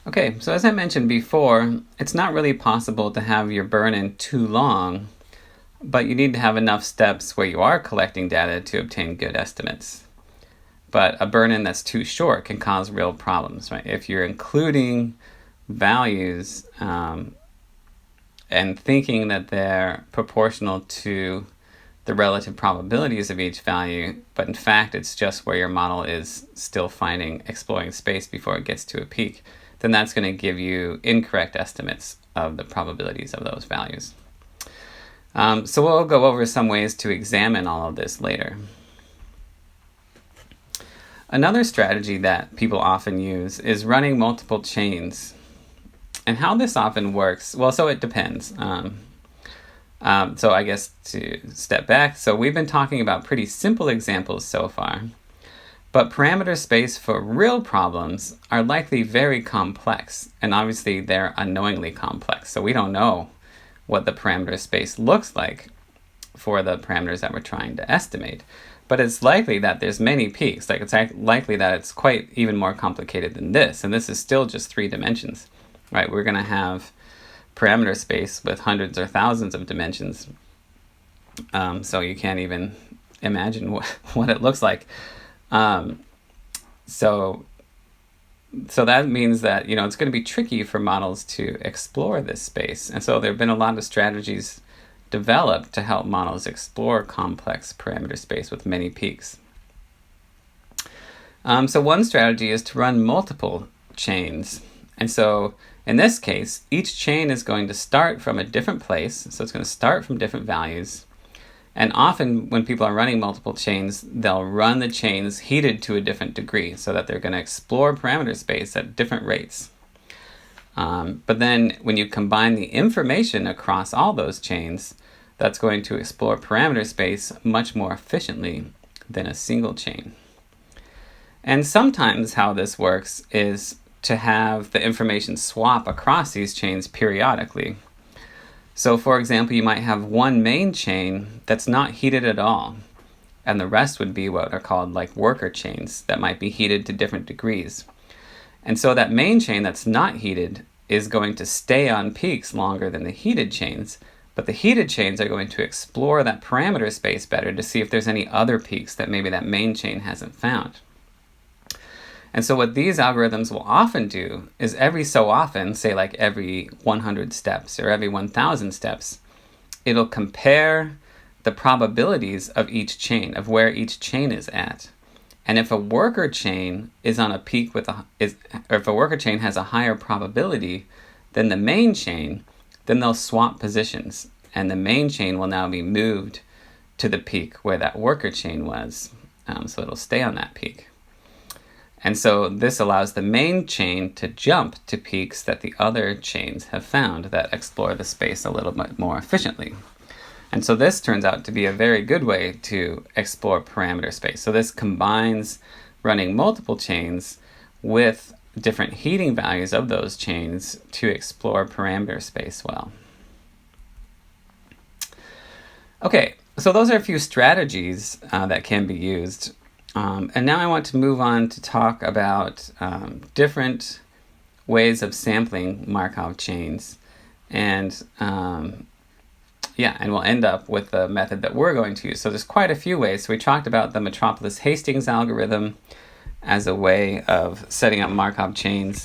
Okay, so as I mentioned before, it's not really possible to have your burn-in too long, but you need to have enough steps where you are collecting data to obtain good estimates. But a burn-in that's too short can cause real problems, right? If you're including values and thinking that they're proportional to the relative probabilities of each value, but in fact it's just where your model is still exploring space before it gets to a peak, then that's going to give you incorrect estimates of the probabilities of those values. So we'll go over some ways to examine all of this later. Another strategy that people often use is running multiple chains. And how this often works, well, so it depends. So I guess to step back, so we've been talking about pretty simple examples so far, but parameter space for real problems are likely very complex, and obviously they're unknowingly complex, so we don't know what the parameter space looks like for the parameters that we're trying to estimate. But it's likely that there's many peaks, like it's likely that it's quite even more complicated than this, and this is still just 3 dimensions, right? We're going to have parameter space with hundreds or thousands of dimensions. So you can't even imagine what it looks like. So that means that, it's going to be tricky for models to explore this space. And so there have been a lot of strategies developed to help models explore complex parameter space with many peaks. So one strategy is to run multiple chains. And so in this case, each chain is going to start from a different place. So it's going to start from different values. And often when people are running multiple chains, they'll run the chains heated to a different degree so that they're going to explore parameter space at different rates. But then when you combine the information across all those chains, that's going to explore parameter space much more efficiently than a single chain. And sometimes how this works is to have the information swap across these chains periodically. So for example, you might have one main chain that's not heated at all, and the rest would be what are called like worker chains that might be heated to different degrees. And so that main chain that's not heated is going to stay on peaks longer than the heated chains, but the heated chains are going to explore that parameter space better to see if there's any other peaks that maybe that main chain hasn't found. And so what these algorithms will often do is every so often, say like every 100 steps or every 1,000 steps, it'll compare the probabilities of each chain, of where each chain is at. And if a worker chain is on a peak or if a worker chain has a higher probability than the main chain, then they'll swap positions, and the main chain will now be moved to the peak where that worker chain was. So it'll stay on that peak. And so this allows the main chain to jump to peaks that the other chains have found that explore the space a little bit more efficiently. And so this turns out to be a very good way to explore parameter space. So this combines running multiple chains with different heating values of those chains to explore parameter space well. Okay, so those are a few strategies that can be used. And now I want to move on to talk about different ways of sampling Markov chains. And and we'll end up with the method that we're going to use. So there's quite a few ways. So we talked about the Metropolis-Hastings algorithm as a way of setting up Markov chains.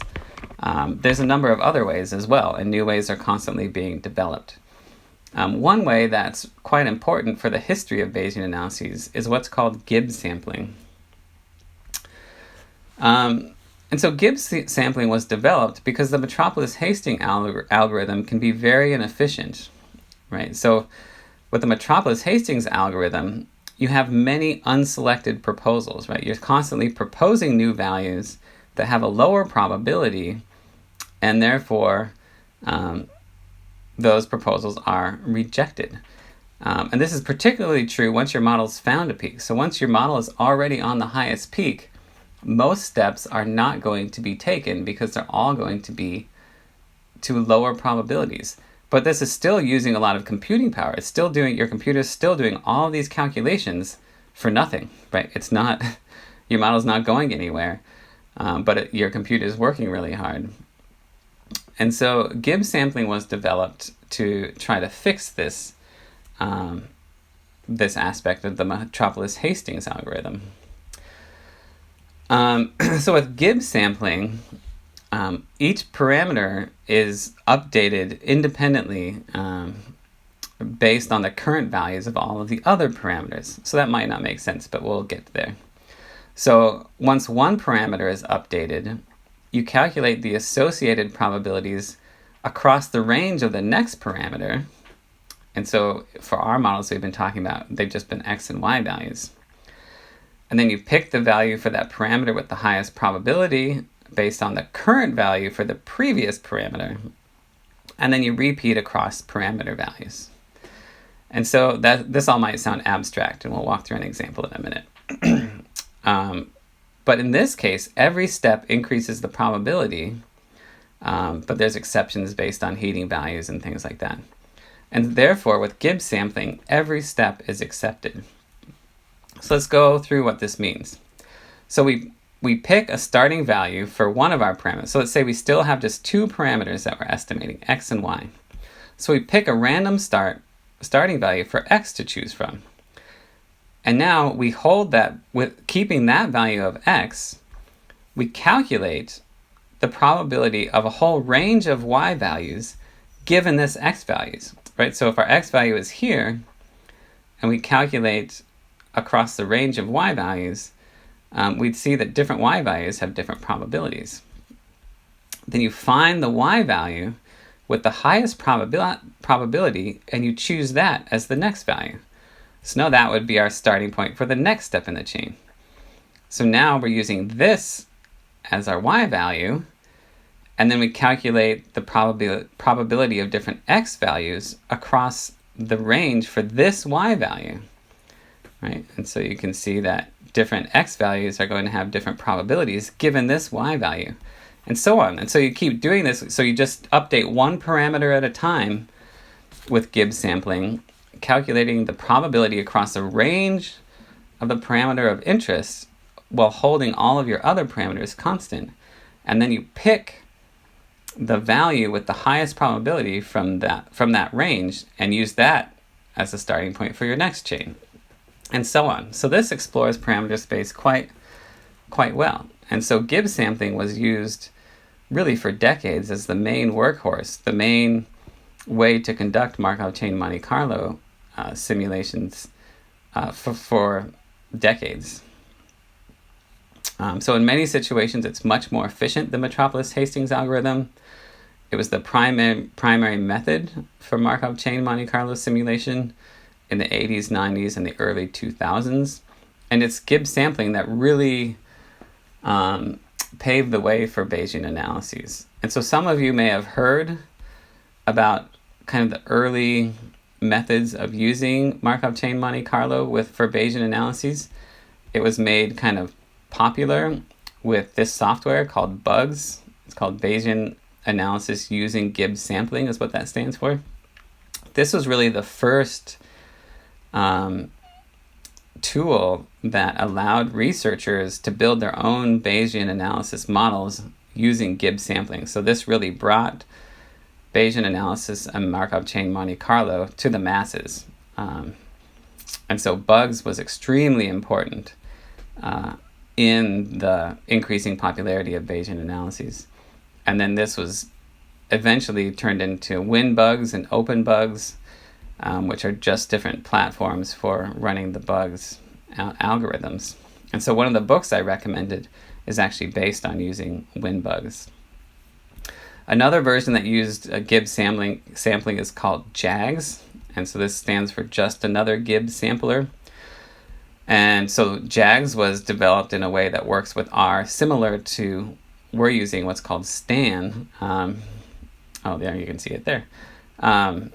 There's a number of other ways as well, and new ways are constantly being developed. One way that's quite important for the history of Bayesian analyses is what's called Gibbs sampling. And so Gibbs sampling was developed because the Metropolis-Hastings algorithm can be very inefficient, right? So with the Metropolis-Hastings algorithm, you have many unselected proposals, right? You're constantly proposing new values that have a lower probability, and therefore those proposals are rejected. And this is particularly true once your model's found a peak. So once your model is already on the highest peak, most steps are not going to be taken because they're all going to be to lower probabilities. But this is still using a lot of computing power. It's still doing, your computer's still doing all these calculations for nothing, right? It's not, your model's not going anywhere, but your computer is working really hard. And so Gibbs sampling was developed to try to fix this this aspect of the Metropolis-Hastings algorithm. So with Gibbs sampling, each parameter is updated independently based on the current values of all of the other parameters. So that might not make sense, but we'll get there. So once one parameter is updated, you calculate the associated probabilities across the range of the next parameter. And so for our models we've been talking about, they've just been x and y values. And then you pick the value for that parameter with the highest probability based on the current value for the previous parameter. And then you repeat across parameter values. And so this all might sound abstract, and we'll walk through an example in a minute. But in this case, every step increases the probability, but there's exceptions based on heating values and things like that. And therefore, with Gibbs sampling, every step is accepted. So let's go through what this means. So we pick a starting value for one of our parameters. So let's say we still have just two parameters that we're estimating, x and y. So we pick a random starting value for x to choose from. And now we hold that, with keeping that value of x, we calculate the probability of a whole range of y values given this x values, right? So if our x value is here, and we calculate across the range of y values, we'd see that different y values have different probabilities. Then you find the y value with the highest probability, and you choose that as the next value. So now that would be our starting point for the next step in the chain. So now we're using this as our y value, and then we calculate the probability of different x values across the range for this y value, right? And so you can see that different x values are going to have different probabilities given this y value, and so on. And so you keep doing this, so you just update one parameter at a time with Gibbs sampling, calculating the probability across a range of the parameter of interest while holding all of your other parameters constant. And then you pick the value with the highest probability from that range and use that as the starting point for your next chain, and so on. So this explores parameter space quite well. And so Gibbs sampling was used really for decades as the main workhorse, the main way to conduct Markov chain Monte Carlo simulations for decades. So in many situations, it's much more efficient than Metropolis-Hastings algorithm. It was the primary method for Markov chain Monte Carlo simulation in the 80s, 90s, and the early 2000s. And it's Gibbs sampling that really paved the way for Bayesian analyses. And so some of you may have heard about kind of the early methods of using Markov chain Monte Carlo for Bayesian analyses. It was made kind of popular with this software called BUGS. It's called Bayesian Analysis Using Gibbs Sampling is what that stands for. This was really the first tool that allowed researchers to build their own Bayesian analysis models using Gibbs sampling. So this really brought Bayesian analysis and Markov chain Monte Carlo to the masses. And so BUGS was extremely important in the increasing popularity of Bayesian analyses. And then this was eventually turned into WinBugs and OpenBugs, which are just different platforms for running the BUGS algorithms. And so one of the books I recommended is actually based on using WinBugs. Another version that used Gibbs sampling is called JAGS, and so this stands for just another Gibbs sampler. And so JAGS was developed in a way that works with R, similar to we're using what's called STAN. There you can see it there. And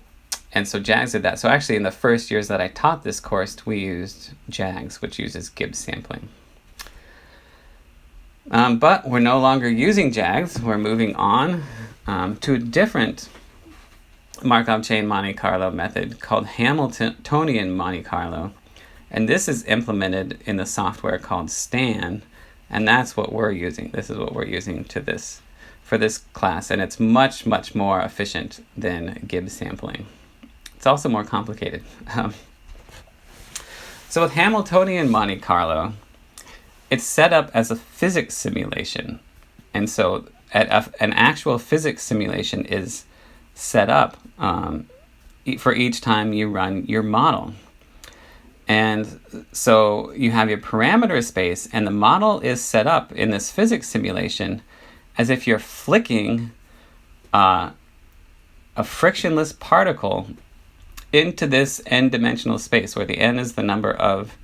so JAGS did that. So actually in the first years that I taught this course, we used JAGS, which uses Gibbs sampling. But we're no longer using JAGS. We're moving on to a different Markov chain Monte Carlo method called Hamiltonian Monte Carlo. And this is implemented in the software called STAN, And that's what we're using. This is what we're using for this class, and it's much, much more efficient than Gibbs sampling. It's also more complicated. So with Hamiltonian Monte Carlo, it's set up as a physics simulation. And so an actual physics simulation is set up for each time you run your model. And so you have your parameter space, and the model is set up in this physics simulation as if you're flicking a frictionless particle into this n-dimensional space, where the n is the number of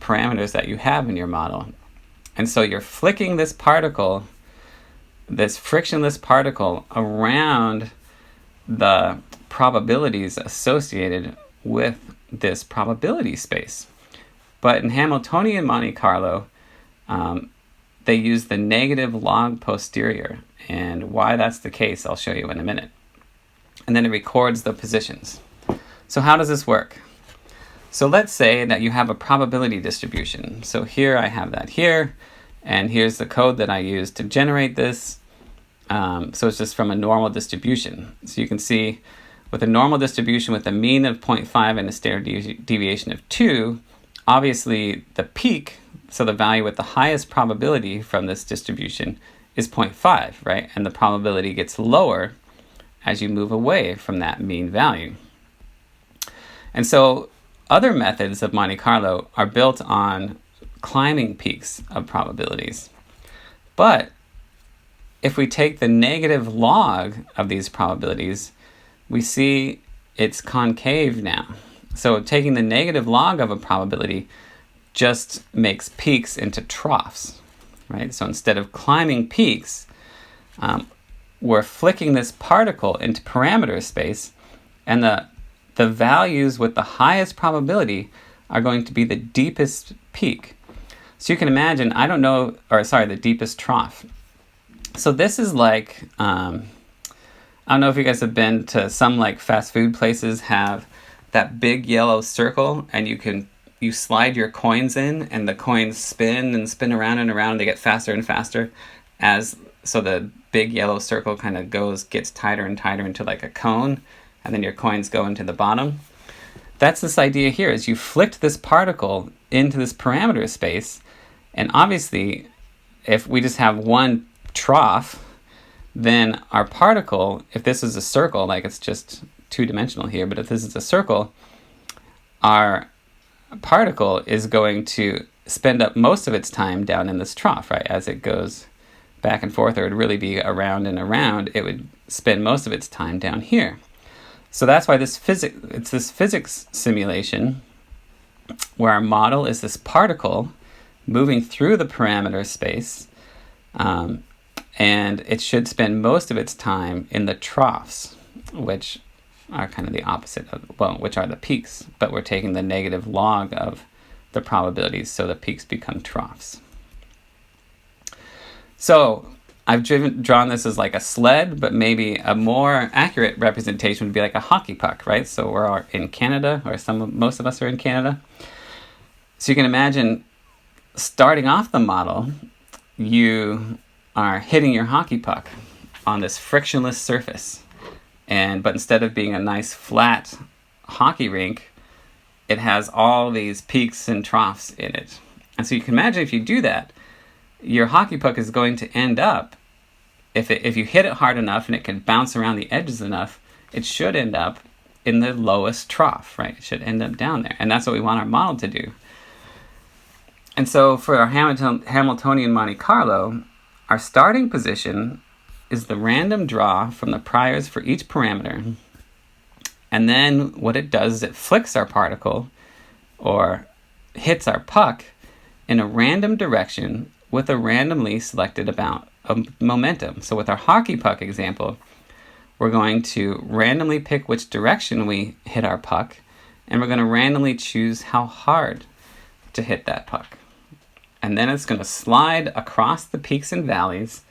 parameters that you have in your model. And so you're flicking this particle, this frictionless particle, around the probabilities associated with this probability space. But in Hamiltonian Monte Carlo, they use the negative log posterior. And why that's the case, I'll show you in a minute. And then it records the positions. So how does this work? So let's say that you have a probability distribution. So here I have that here, and here's the code that I use to generate this. So it's just from a normal distribution. So you can see with a normal distribution with a mean of 0.5 and a standard deviation of 2, obviously the peak, so the value with the highest probability from this distribution, is 0.5, right? And the probability gets lower as you move away from that mean value. And so other methods of Monte Carlo are built on climbing peaks of probabilities. But if we take the negative log of these probabilities, we see it's concave now. So taking the negative log of a probability just makes peaks into troughs, right? So instead of climbing peaks, we're flicking this particle into parameter space, and the values with the highest probability are going to be the deepest peak. So you can imagine, the deepest trough. So this is like, I don't know if you guys have been to some like fast food places have that big yellow circle, and you slide your coins in, and the coins spin and spin around and around. They get faster and faster so the big yellow circle kind of gets tighter and tighter into like a cone, and then your coins go into the bottom. That's this idea here, is you flicked this particle into this parameter space, and obviously if we just have one trough, then our particle, if this is a circle, like it's just two-dimensional here, but if this is a circle, our particle is going to spend up most of its time down in this trough, right? As it goes back and forth, or it would really be around and around, it would spend most of its time down here. So that's why it's this physics simulation where our model is this particle moving through the parameter space, and it should spend most of its time in the troughs, which are kind of the opposite which are the peaks, but we're taking the negative log of the probabilities, so the peaks become troughs. So I've drawn this as like a sled, but maybe a more accurate representation would be like a hockey puck, right? So we're in Canada, or most of us are in Canada. So you can imagine starting off the model, you are hitting your hockey puck on this frictionless surface. But instead of being a nice flat hockey rink, it has all these peaks and troughs in it. And so you can imagine if you do that, your hockey puck is going to end up, if you hit it hard enough and it can bounce around the edges enough, it should end up in the lowest trough, right? It should end up down there. And that's what we want our model to do. And so for our Hamiltonian Monte Carlo, our starting position is the random draw from the priors for each parameter. And then what it does is it flicks our particle, or hits our puck, in a random direction with a randomly selected amount of momentum. So with our hockey puck example, we're going to randomly pick which direction we hit our puck, and we're going to randomly choose how hard to hit that puck. And then it's going to slide across the peaks and valleys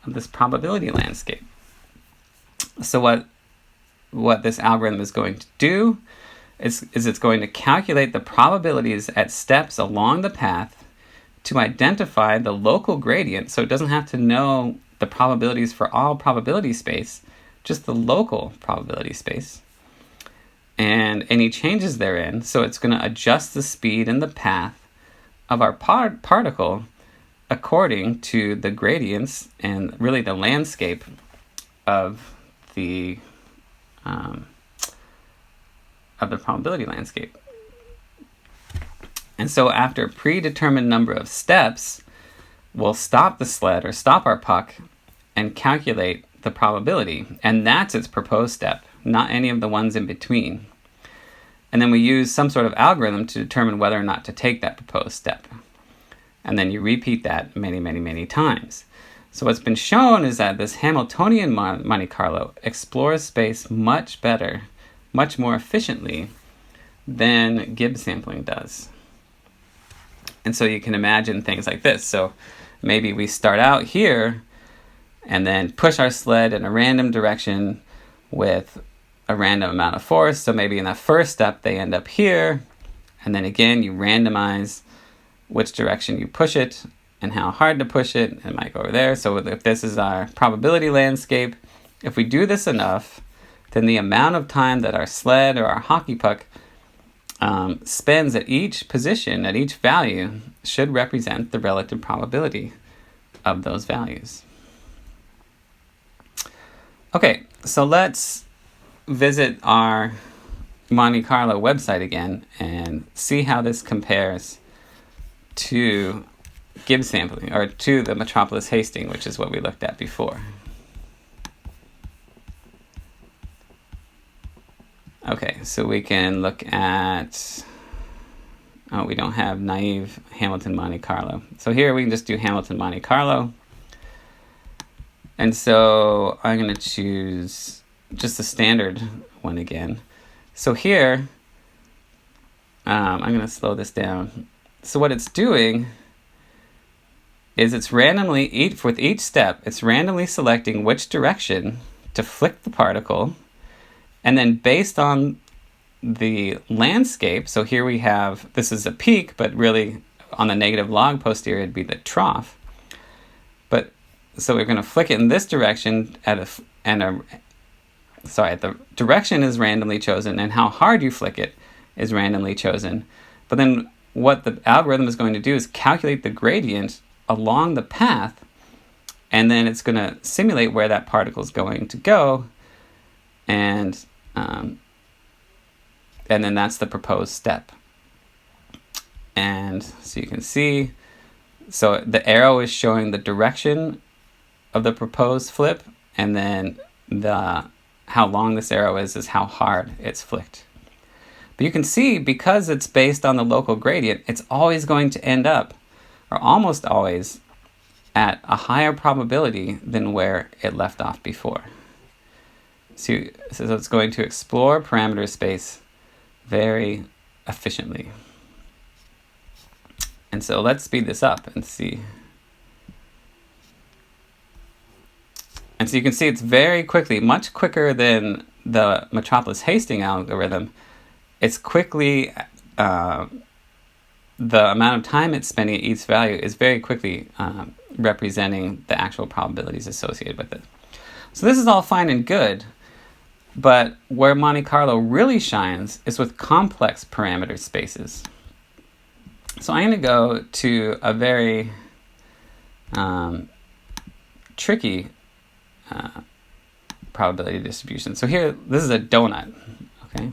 of this probability landscape. So what this algorithm is going to do is it's going to calculate the probabilities at steps along the path to identify the local gradient. So it doesn't have to know the probabilities for all probability space, just the local probability space, and any changes therein. So it's going to adjust the speed and the path of our particle according to the gradients and really the landscape of the probability landscape. And so after a predetermined number of steps, we'll stop the sled or stop our puck and calculate the probability. And that's its proposed step, not any of the ones in between. And then we use some sort of algorithm to determine whether or not to take that proposed step. And then you repeat that many, many, many times. So what's been shown is that this Hamiltonian Monte Carlo explores space much better, much more efficiently than Gibbs sampling does. And so you can imagine things like this. So maybe we start out here and then push our sled in a random direction with a random amount of force. So maybe in that first step, they end up here. And then again, you randomize which direction you push it and how hard to push it. It might go over there. So if this is our probability landscape, if we do this enough, then the amount of time that our sled or our hockey puck spends at each position, at each value, should represent the relative probability of those values. Okay, so let's visit our Monte Carlo website again and see how this compares to Gibbs sampling, or to the metropolis Hastings, which is what we looked at before. Okay, so we can look at, we don't have naive Hamilton Monte Carlo. So here we can just do Hamilton Monte Carlo. And so I'm going to choose just the standard one again. So here, I'm going to slow this down. So what it's doing is it's randomly, with each step, it's randomly selecting which direction to flick the particle. And then based on the landscape, so here we have, this is a peak, but really on the negative log posterior, it'd be the trough. But so we're going to flick it in this direction the direction is randomly chosen, and how hard you flick it is randomly chosen. But then what the algorithm is going to do is calculate the gradient along the path, and then it's going to simulate where that particle is going to go, and then that's the proposed step. And so you can see, so the arrow is showing the direction of the proposed flip, and then how long this arrow is how hard it's flicked. But you can see, because it's based on the local gradient, it's always going to end up, or almost always, at a higher probability than where it left off before. So it's going to explore parameter space very efficiently. And so let's speed this up and see. And so you can see it's very quickly, much quicker than the metropolis Hastings algorithm. It's quickly, the amount of time it's spending at each value is very quickly representing the actual probabilities associated with it. So this is all fine and good, but where Monte Carlo really shines is with complex parameter spaces. So I'm going to go to a very tricky probability distribution. So here, this is a donut, okay?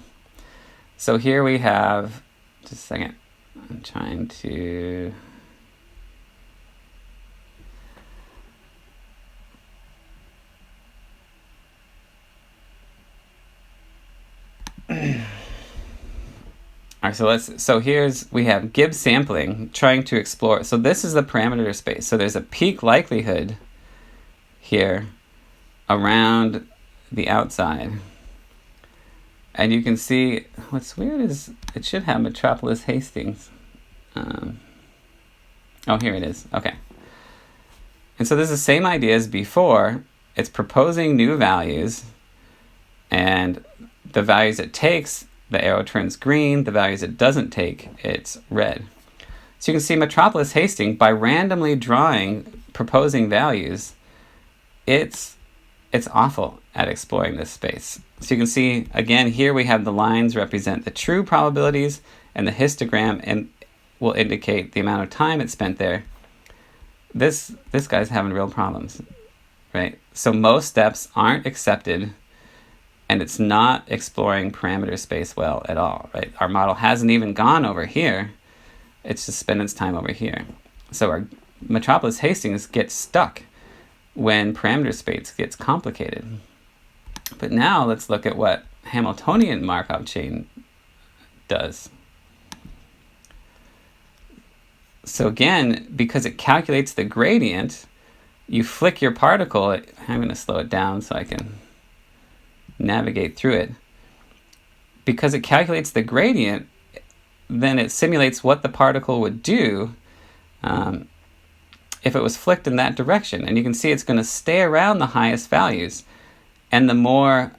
So here we have, just a second, I'm trying to, all right, so we have Gibbs sampling trying to explore. So this is the parameter space. So there's a peak likelihood here around the outside. And you can see, what's weird is it should have metropolis Hastings. Oh, here it is. Okay. And so this is the same idea as before. It's proposing new values, and the values it takes, the arrow turns green. The values it doesn't take, it's red. So you can see Metropolis Hastings, by randomly proposing values, it's awful at exploring this space. So you can see, again, here we have the lines represent the true probabilities, and the histogram will indicate the amount of time it spent there. This guy's having real problems, right? So most steps aren't accepted, and it's not exploring parameter space well at all, right? Our model hasn't even gone over here. It's just spending its time over here. So our Metropolis Hastings gets stuck when parameter space gets complicated. But now let's look at what Hamiltonian Markov chain does. So again, because it calculates the gradient, you flick your particle. I'm going to slow it down so I can navigate through it. Because it calculates the gradient, then it simulates what the particle would do if it was flicked in that direction. And you can see it's going to stay around the highest values. And the more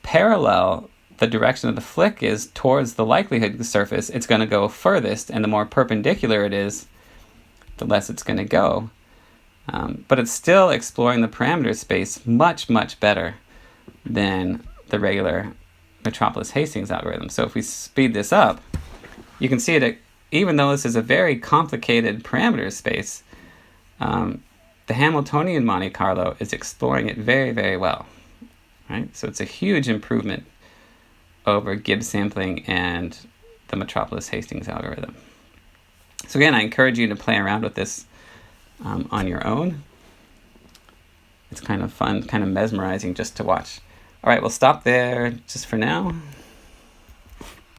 parallel the direction of the flick is towards the likelihood surface, it's going to go furthest. And the more perpendicular it is, the less it's going to go. But it's still exploring the parameter space much, much better than the regular Metropolis Hastings algorithm. So if we speed this up, you can see that even though this is a very complicated parameter space, the Hamiltonian Monte Carlo is exploring it very, very well. Right? So it's a huge improvement over Gibbs sampling and the Metropolis Hastings algorithm. So again, I encourage you to play around with this on your own. It's kind of fun, kind of mesmerizing just to watch. All right, we'll stop there just for now.